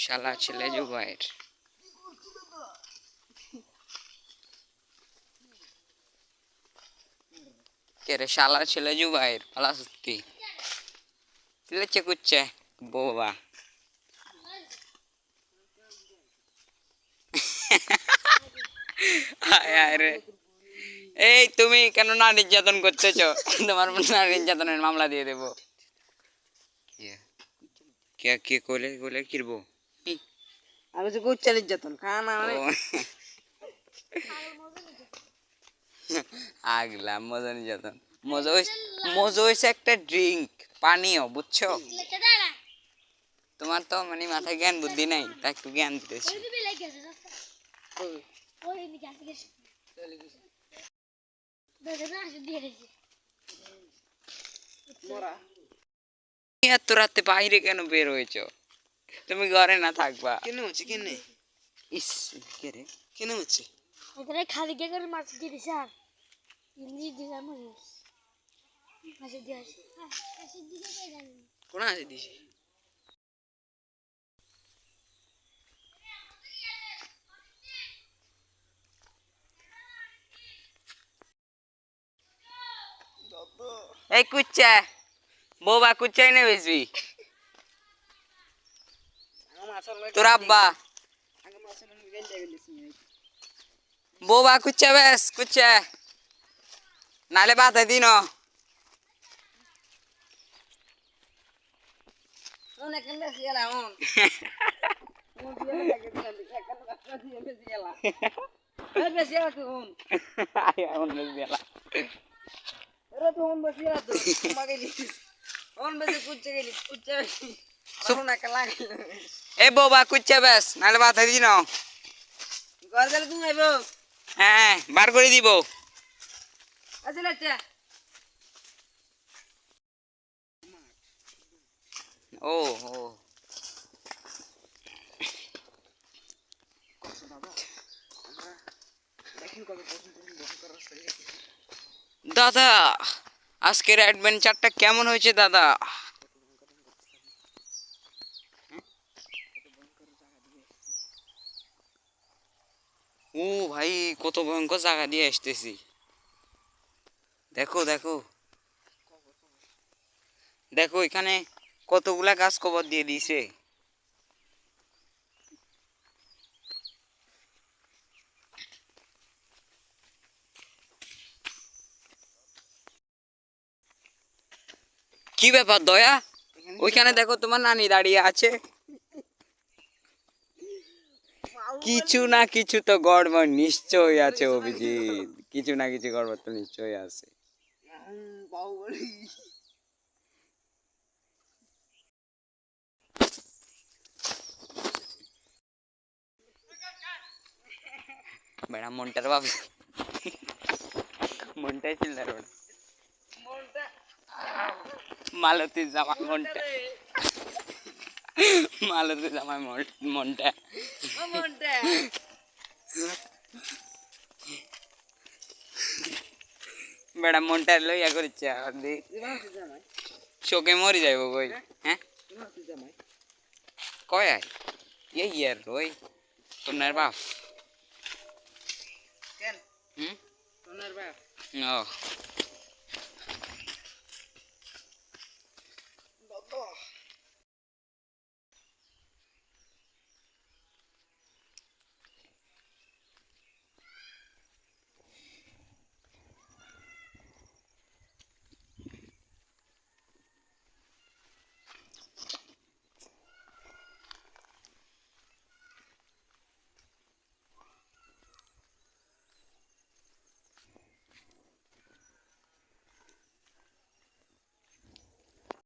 শালা ছেলে জুবাইর কে রে শালা ছেলে জুবাইর পালা সত্যি লেচে কুচ্ছে বোবা আয় আয় রে এই তুমি কেন না নির্যাতন করতেছো তোমার না নির্যাতনের মামলা দিয়ে দেবো কে কে কোলে কোলে কিরবো আমি তো কুচ্চা নির্যাতন খানা আগলা মজা নির্যাতন মজা হয়েছে একটা ড্রিঙ্ক পানীয় বুঝছো তোমার তো মানে মাথায় জ্ঞান বুদ্ধি নাই তা একটু জ্ঞান দিতেছি এত রাতে বাইরে কেন বের হয়েছো তুমি ঘরে না থাকবা কেন হচ্ছে কেন ইস কে রে কেন হচ্ছে এখানে খালি কে করে মাছ দিয়ে দিছে আর ইংলিশ দিছে মরিস মাছ দিয়ে আছে মাছের দিকে কে জানি কোন আছে দিছে এই কুচ্চা বোবা কুচ্চাই না বেশি তোর আব্বা বোবা কুচ্চা বেশ কুচ্চা নালে বাধা দিন এ বোবা কুচ্চা বেশ নালে বাধা দিন হ্যাঁ বার করে দিব ও ও দাদা আজকের অ্যাডভেঞ্চারটা কেমন হয়েছে দাদা ও ভাই কত ভয়ঙ্কর জায়গা দিয়ে আসতেছি দেখো দেখো দেখো এখানে কতগুলা গাছ কবর দিয়ে দিয়েছে কি ব্যাপার দয়া ওইখানে দেখো তোমার নানি দাঁড়িয়ে আছে কিছু না কিছু তো গড়বড় নিশ্চয়ই আছে অভিজিৎ কিছু না কিছু গড়বড় তো নিশ্চয়ই আছে বেড়া মনটার বাবু মনটাই ছিল মালতী জামা মনটা মালতী জামাই মনটা বেড়া মনটা লইয়া করেছে শোকে মরি যাইব কই হ্যাঁ কয় আয় এই ইয়ার রই তোর বাপ হুম ও